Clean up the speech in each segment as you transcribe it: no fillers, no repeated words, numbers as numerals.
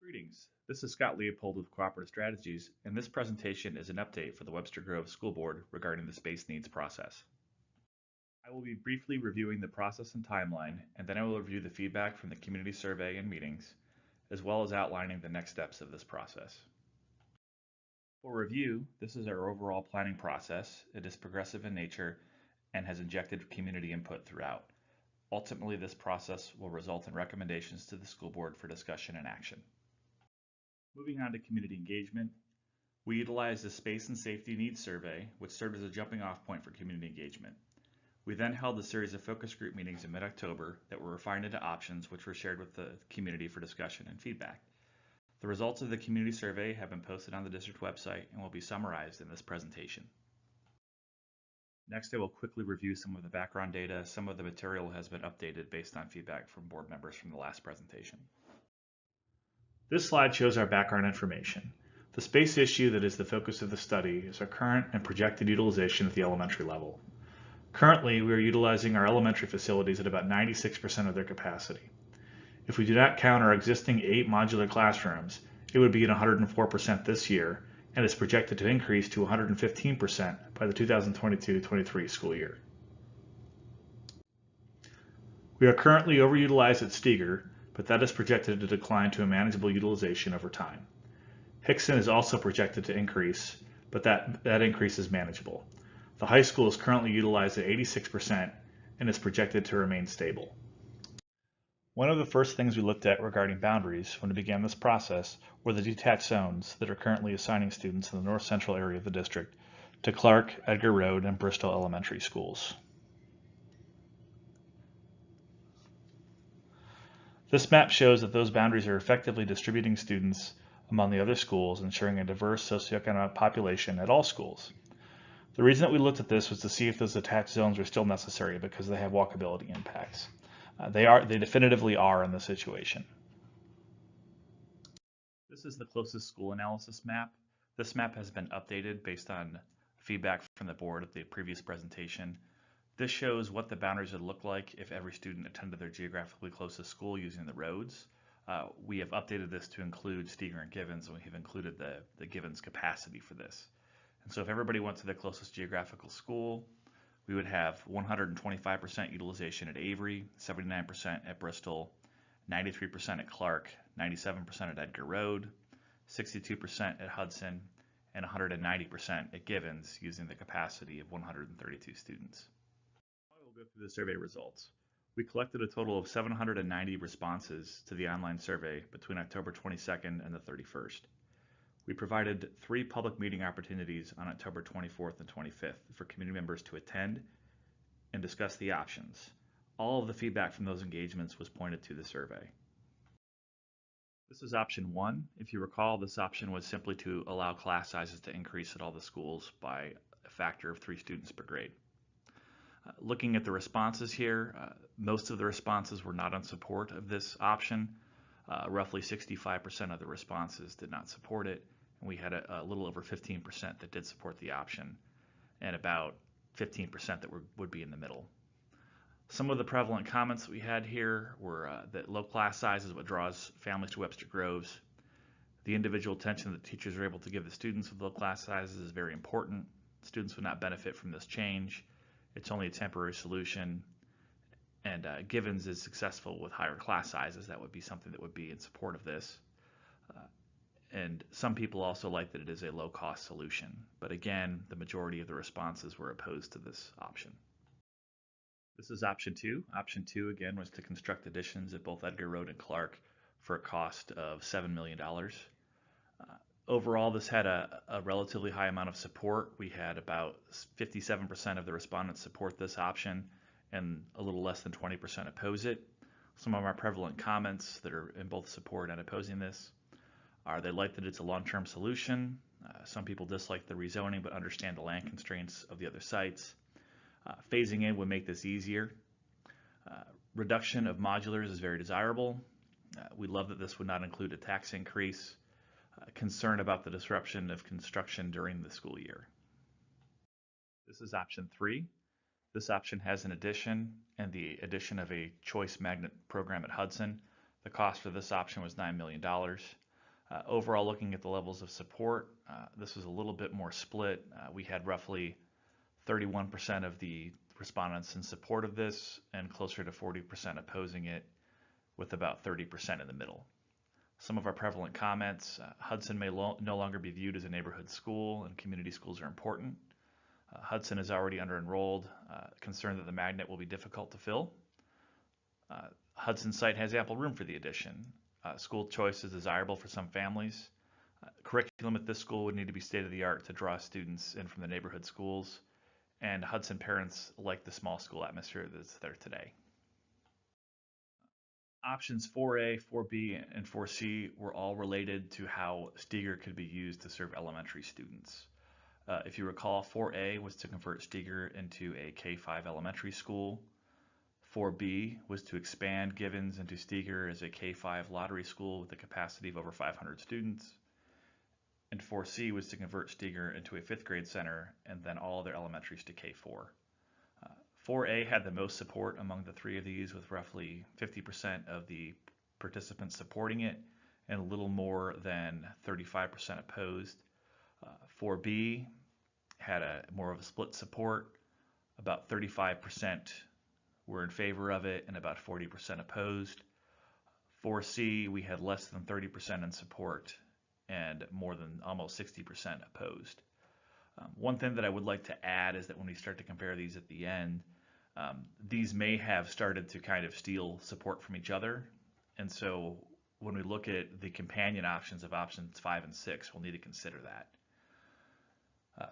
Greetings. This is Scott Leopold with Cooperative Strategies, and this presentation is an update for the Webster Grove School Board regarding the space needs process. I will be briefly reviewing the process and timeline, and then I will review the feedback from the community survey and meetings, as well as outlining the next steps of this process. For review, this is our overall planning process. It is progressive in nature and has injected community input throughout. Ultimately, this process will result in recommendations to the school board for discussion and action. Moving on to community engagement, we utilized the Space and Safety Needs Survey, which served as a jumping off point for community engagement. We then held a series of focus group meetings in mid-October that were refined into options which were shared with the community for discussion and feedback. The results of the community survey have been posted on the district website and will be summarized in this presentation. Next, I will quickly review some of the background data. Some of the material has been updated based on feedback from board members from the last presentation. This slide shows our background information. The space issue that is the focus of the study is our current and projected utilization at the elementary level. Currently, we are utilizing our elementary facilities at about 96% of their capacity. If we do not count our existing 8 modular classrooms, it would be at 104% this year, and is projected to increase to 115% by the 2022-23 school year. We are currently overutilized at Steger, but that is projected to decline to a manageable utilization over time. Hickson is also projected to increase, but that increase is manageable. The high school is currently utilized at 86% and is projected to remain stable. One of the first things we looked at regarding boundaries when we began this process were the detached zones that are currently assigning students in the north central area of the district to Clark, Edgar Road, and Bristol elementary schools. This map shows that those boundaries are effectively distributing students among the other schools, ensuring a diverse socioeconomic population at all schools. The reason that we looked at this was to see if those attached zones were still necessary because they have walkability impacts. They definitively are in this situation. This is the closest school analysis map. This map has been updated based on feedback from the board at the previous presentation. This shows what the boundaries would look like if every student attended their geographically closest school using the roads. We have updated this to include Steger and Givens, and we have included the Givens capacity for this. And so if everybody went to their closest geographical school, we would have 125% utilization at Avery, 79% at Bristol, 93% at Clark, 97% at Edgar Road, 62% at Hudson, and 190% at Givens using the capacity of 132 students. I will go through the survey results. We collected a total of 790 responses to the online survey between October 22nd and the 31st. We provided 3 public meeting opportunities on October 24th and 25th for community members to attend and discuss the options. All of the feedback from those engagements was pointed to the survey. This is option 1. If you recall, this option was simply to allow class sizes to increase at all the schools by a factor of 3 students per grade. Looking at the responses here, most of the responses were not in support of this option. Roughly 65% of the responses did not support it, and we had a little over 15% that did support the option, and about 15% that would be in the middle. Some of the prevalent comments that we had here were that low class size is what draws families to Webster Groves. The individual attention that teachers are able to give the students with low class sizes is very important. Students would not benefit from this change. It's only a temporary solution. And Givens is successful with higher class sizes. That would be something that would be in support of this. And some people also like that it is a low-cost solution. But again, the majority of the responses were opposed to this option. This is option 2. Option 2, again, was to construct additions at both Edgar Road and Clark for a cost of $7 million. Overall, this had a relatively high amount of support. We had about 57% of the respondents support this option, and a little less than 20% oppose it. Some of our prevalent comments that are in both support and opposing this are they like that it's a long-term solution. Some people dislike the rezoning but understand the land constraints of the other sites. Phasing in would make this easier. Reduction of modulars is very desirable. We love that this would not include a tax increase. Concern about the disruption of construction during the school year. This is option 3. This option has an addition and the addition of a choice magnet program at Hudson. The cost for this option was $9 million. Overall, looking at the levels of support, this was a little bit more split. We had roughly 31% of the respondents in support of this and closer to 40% opposing it, with about 30% in the middle. Some of our prevalent comments: Hudson may no longer be viewed as a neighborhood school, and community schools are important. Hudson is already under-enrolled, concerned that the magnet will be difficult to fill. Hudson site has ample room for the addition. School choice is desirable for some families. Curriculum at this school would need to be state-of-the-art to draw students in from the neighborhood schools. And Hudson parents like the small school atmosphere that's there today. Options 4A, 4B, and 4C were all related to how Steger could be used to serve elementary students. If you recall, 4A was to convert Steger into a K-5 elementary school. 4B was to expand Givens into Steger as a K-5 lottery school with a capacity of over 500 students. And 4C was to convert Steger into a 5th grade center and then all other elementaries to K-4. 4A had the most support among the three of these, with roughly 50% of the participants supporting it and a little more than 35% opposed. 4B had more of a split support. About 35% were in favor of it and about 40% opposed. 4C, we had less than 30% in support and more than almost 60% opposed. One thing that I would like to add is that when we start to compare these at the end, these may have started to kind of steal support from each other. And so when we look at the companion options of options 5 and 6, we'll need to consider that.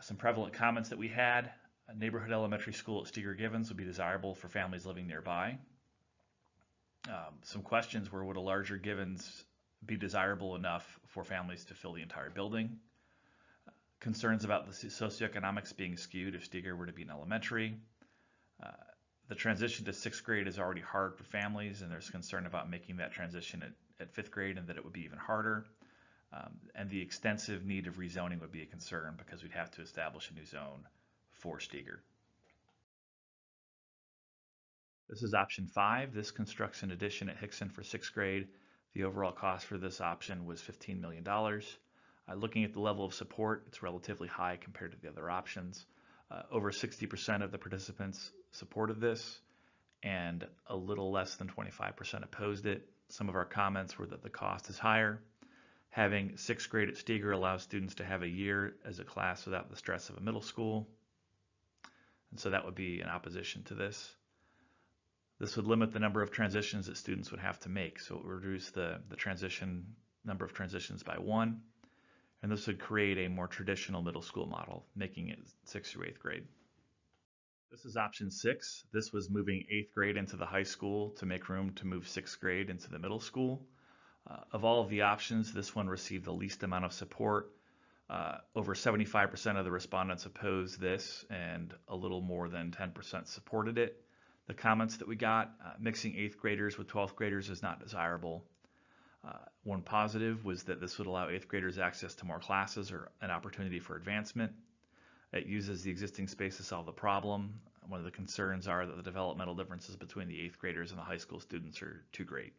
Some prevalent comments that we had: a neighborhood elementary school at Steger Givens would be desirable for families living nearby. Some questions were: would a larger Givens be desirable enough for families to fill the entire building? Concerns about the socioeconomics being skewed if Steger were to be an elementary. The transition to 6th grade is already hard for families, and there's concern about making that transition at 5th grade and that it would be even harder. And the extensive need of rezoning would be a concern because we'd have to establish a new zone for Steger. This is option 5. This constructs an addition at Hickson for 6th grade. The overall cost for this option was $15 million. Looking at the level of support, it's relatively high compared to the other options. Over 60% of the participants supported this, and a little less than 25% opposed it. Some of our comments were that the cost is higher. Having 6th grade at Steger allows students to have a year as a class without the stress of a middle school. And so that would be in opposition to this. This would limit the number of transitions that students would have to make. So it would reduce the number of transitions by 1. And this would create a more traditional middle school model, making it 6th through 8th grade. This is option 6. This was moving 8th grade into the high school to make room to move 6th grade into the middle school. Of all of the options, this one received the least amount of support. Over 75% of the respondents opposed this, and a little more than 10% supported it. The comments that we got: mixing 8th graders with 12th graders is not desirable. One positive was that this would allow 8th graders access to more classes or an opportunity for advancement. It uses the existing space to solve the problem. One of the concerns are that the developmental differences between the 8th graders and the high school students are too great.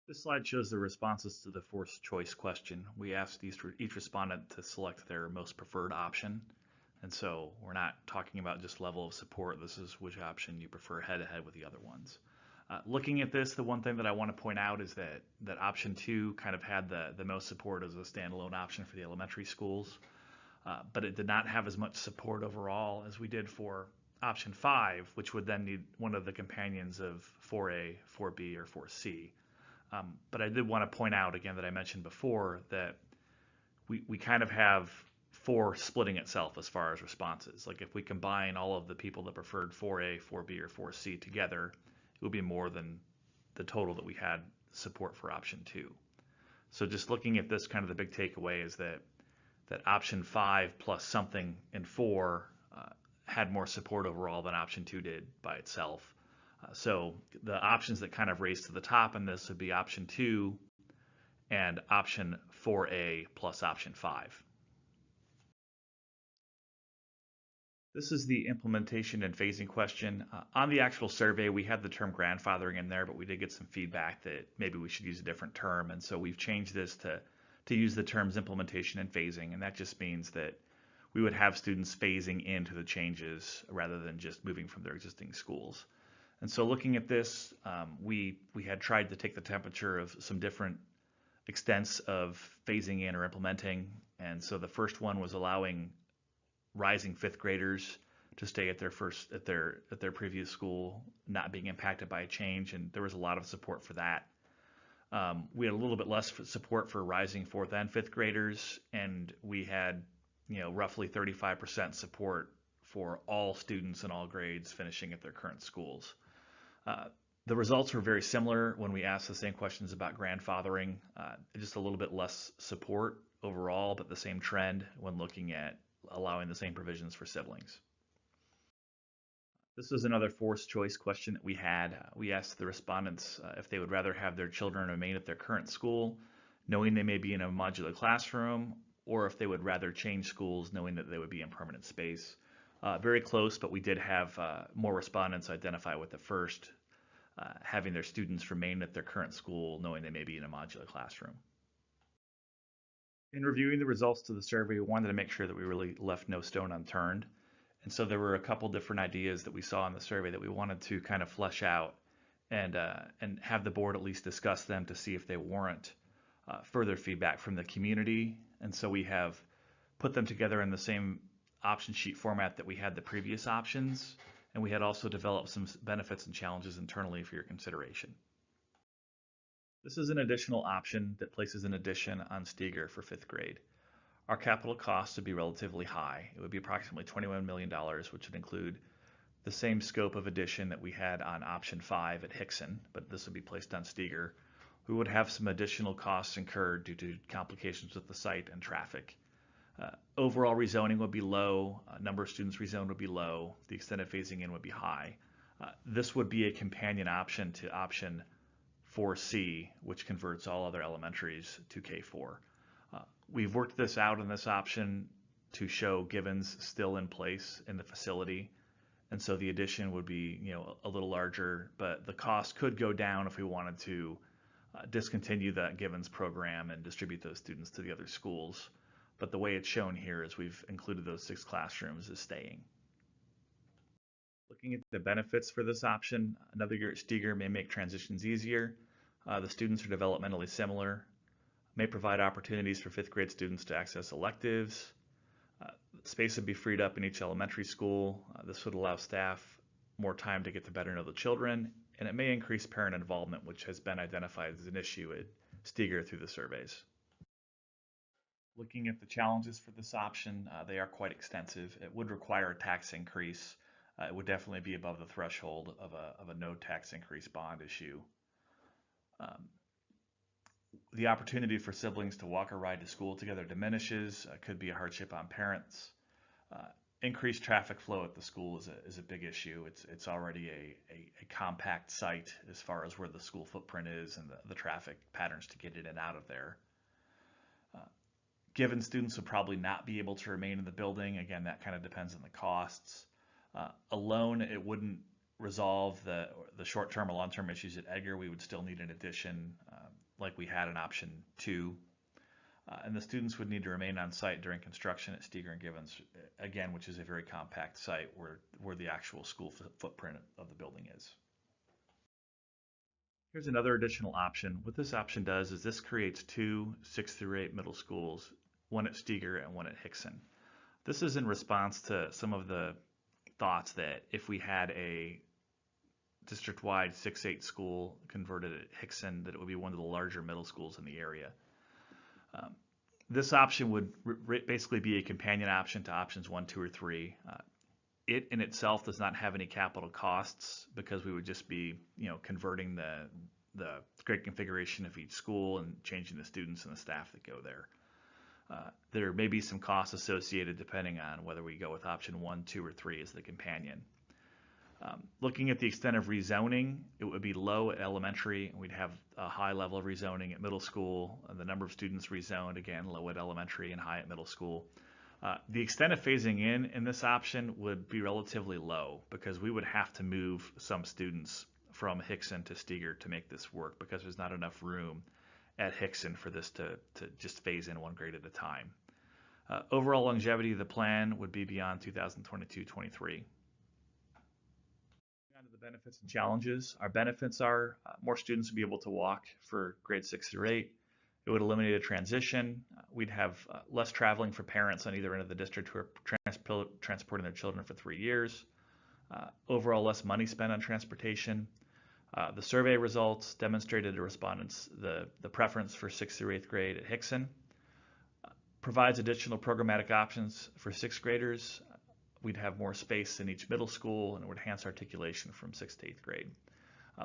This slide shows the responses to the forced choice question. We asked each respondent to select their most preferred option. And so we're not talking about just level of support. This is which option you prefer head-to-head with the other ones. Looking at this, the one thing that I want to point out is that option 2 kind of had the most support as a standalone option for the elementary schools, but it did not have as much support overall as we did for option 5, which would then need one of the companions of 4A, 4B, or 4C. But I did want to point out again that I mentioned before that we kind of have 4 splitting itself as far as responses. Like if we combine all of the people that preferred 4A, 4B, or 4C together, it would be more than the total that we had support for option 2. So just looking at this, kind of the big takeaway is that option 5 plus something in 4 had more support overall than option 2 did by itself. So the options that kind of raise to the top in this would be option 2 and option 4A plus option 5. This is the implementation and phasing question. On the actual survey, we had the term grandfathering in there, but we did get some feedback that maybe we should use a different term. And so we've changed this to use the terms implementation and phasing. And that just means that we would have students phasing into the changes rather than just moving from their existing schools. And so looking at this, we had tried to take the temperature of some different extents of phasing in or implementing. And so the first one was allowing rising fifth graders to stay at their previous school, not being impacted by a change, and there was a lot of support for that. We had a little bit less support for rising fourth and fifth graders, and we had roughly 35% support for all students in all grades finishing at their current schools. The results were very similar when we asked the same questions about grandfathering, just a little bit less support overall, but the same trend when looking at allowing the same provisions for siblings. This was another forced choice question that we had. We asked the respondents if they would rather have their children remain at their current school, knowing they may be in a modular classroom, or if they would rather change schools, knowing that they would be in permanent space. Very close, but we did have more respondents identify with the first, having their students remain at their current school, knowing they may be in a modular classroom. In reviewing the results to the survey, we wanted to make sure that we really left no stone unturned. And so there were a couple different ideas that we saw in the survey that we wanted to kind of flesh out and have the board at least discuss them to see if they warrant further feedback from the community. And so we have put them together in the same option sheet format that we had the previous options. And we had also developed some benefits and challenges internally for your consideration. This is an additional option that places an addition on Steger for fifth grade. Our capital costs would be relatively high. It would be approximately $21 million, which would include the same scope of addition that we had on option 5 at Hickson, but this would be placed on Steger. We would have some additional costs incurred due to complications with the site and traffic. Overall rezoning would be low, number of students rezoned would be low, the extent of phasing in would be high. This would be a companion option to option 4C, which converts all other elementaries to K4. We've worked this out in this option to show givens still in place in the facility, and so the addition would be a little larger, but the cost could go down if we wanted to discontinue that givens program and distribute those students to the other schools. But the way it's shown here is we've included those 6 classrooms as staying. Looking at the benefits for this option, another year at Steger may make transitions easier. The students are developmentally similar, may provide opportunities for fifth grade students to access electives. Space would be freed up in each elementary school. This would allow staff more time to get to better know the children, and it may increase parent involvement, which has been identified as an issue at Steger through the surveys. Looking at the challenges for this option, they are quite extensive. It would require a tax increase. It would definitely be above the threshold of a no tax increase bond issue. The opportunity for siblings to walk or ride to school together diminishes, could be a hardship on parents. Increased traffic flow at the school is a big issue. It's already a compact site as far as where the school footprint is and the traffic patterns to get in and out of there. Given students would probably not be able to remain in the building, again, that kind of depends on the costs. Alone, it wouldn't resolve the short-term or long-term issues at Edgar. We would still need an addition like we had in option 2. And the students would need to remain on site during construction at Steger and Givens, again, which is a very compact site where the actual school footprint of the building is. Here's another additional option. What this option does is this creates 2 6 through 8 middle schools, one at Steger and one at Hickson. This is in response to some of the thoughts that if we had a district-wide 6-8 school converted at Hickson, that it would be one of the larger middle schools in the area. This option would basically be a companion option to options 1, 2, or 3. It in itself does not have any capital costs because we would just be, converting the grade configuration of each school and changing the students and the staff that go there. There may be some costs associated depending on whether we go with option 1, 2, or 3 as the companion. Looking at the extent of rezoning, it would be low at elementary, and we'd have a high level of rezoning at middle school, and the number of students rezoned, again, low at elementary and high at middle school. The extent of phasing in this option would be relatively low because we would have to move some students from Hickson to Steger to make this work because there's not enough room at Hickson for this to just phase in one grade at a time. Overall longevity of the plan would be beyond 2022-23. On to the benefits and challenges. Our benefits are more students would be able to walk for grades 6 through 8. It would eliminate a transition. We'd have less traveling for parents on either end of the district who are transporting their children for 3 years. Overall, less money spent on transportation. The survey results demonstrated to respondents the preference for 6th through 8th grade at Hickson. Provides additional programmatic options for 6th graders. We'd have more space in each middle school and it would enhance articulation from 6th to 8th grade.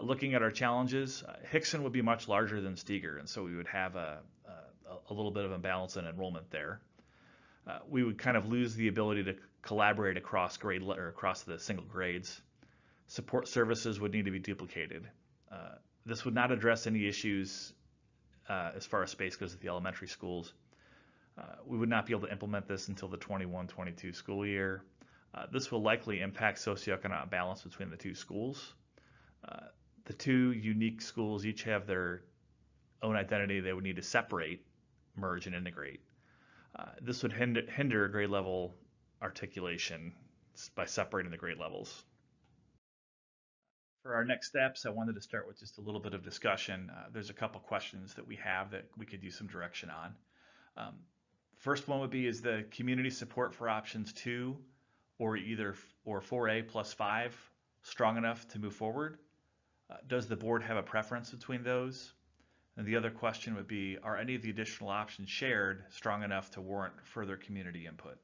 Looking at our challenges, Hickson would be much larger than Steger, and so we would have a little bit of imbalance in enrollment there. We would kind of lose the ability to collaborate across across the single grades. Support services would need to be duplicated. This would not address any issues as far as space goes at the elementary schools. We would not be able to implement this until the 21-22 school year. This will likely impact socioeconomic balance between the two schools. The two unique schools each have their own identity they would need to separate, merge, and integrate. This would hinder grade level articulation by separating the grade levels. For our next steps, I wanted to start with just a little bit of discussion. There's a couple questions that we have that we could use some direction on. First one would be, is the community support for options 2 or 4A plus 5 strong enough to move forward? Does the board have a preference between those? And the other question would be, are any of the additional options shared strong enough to warrant further community input?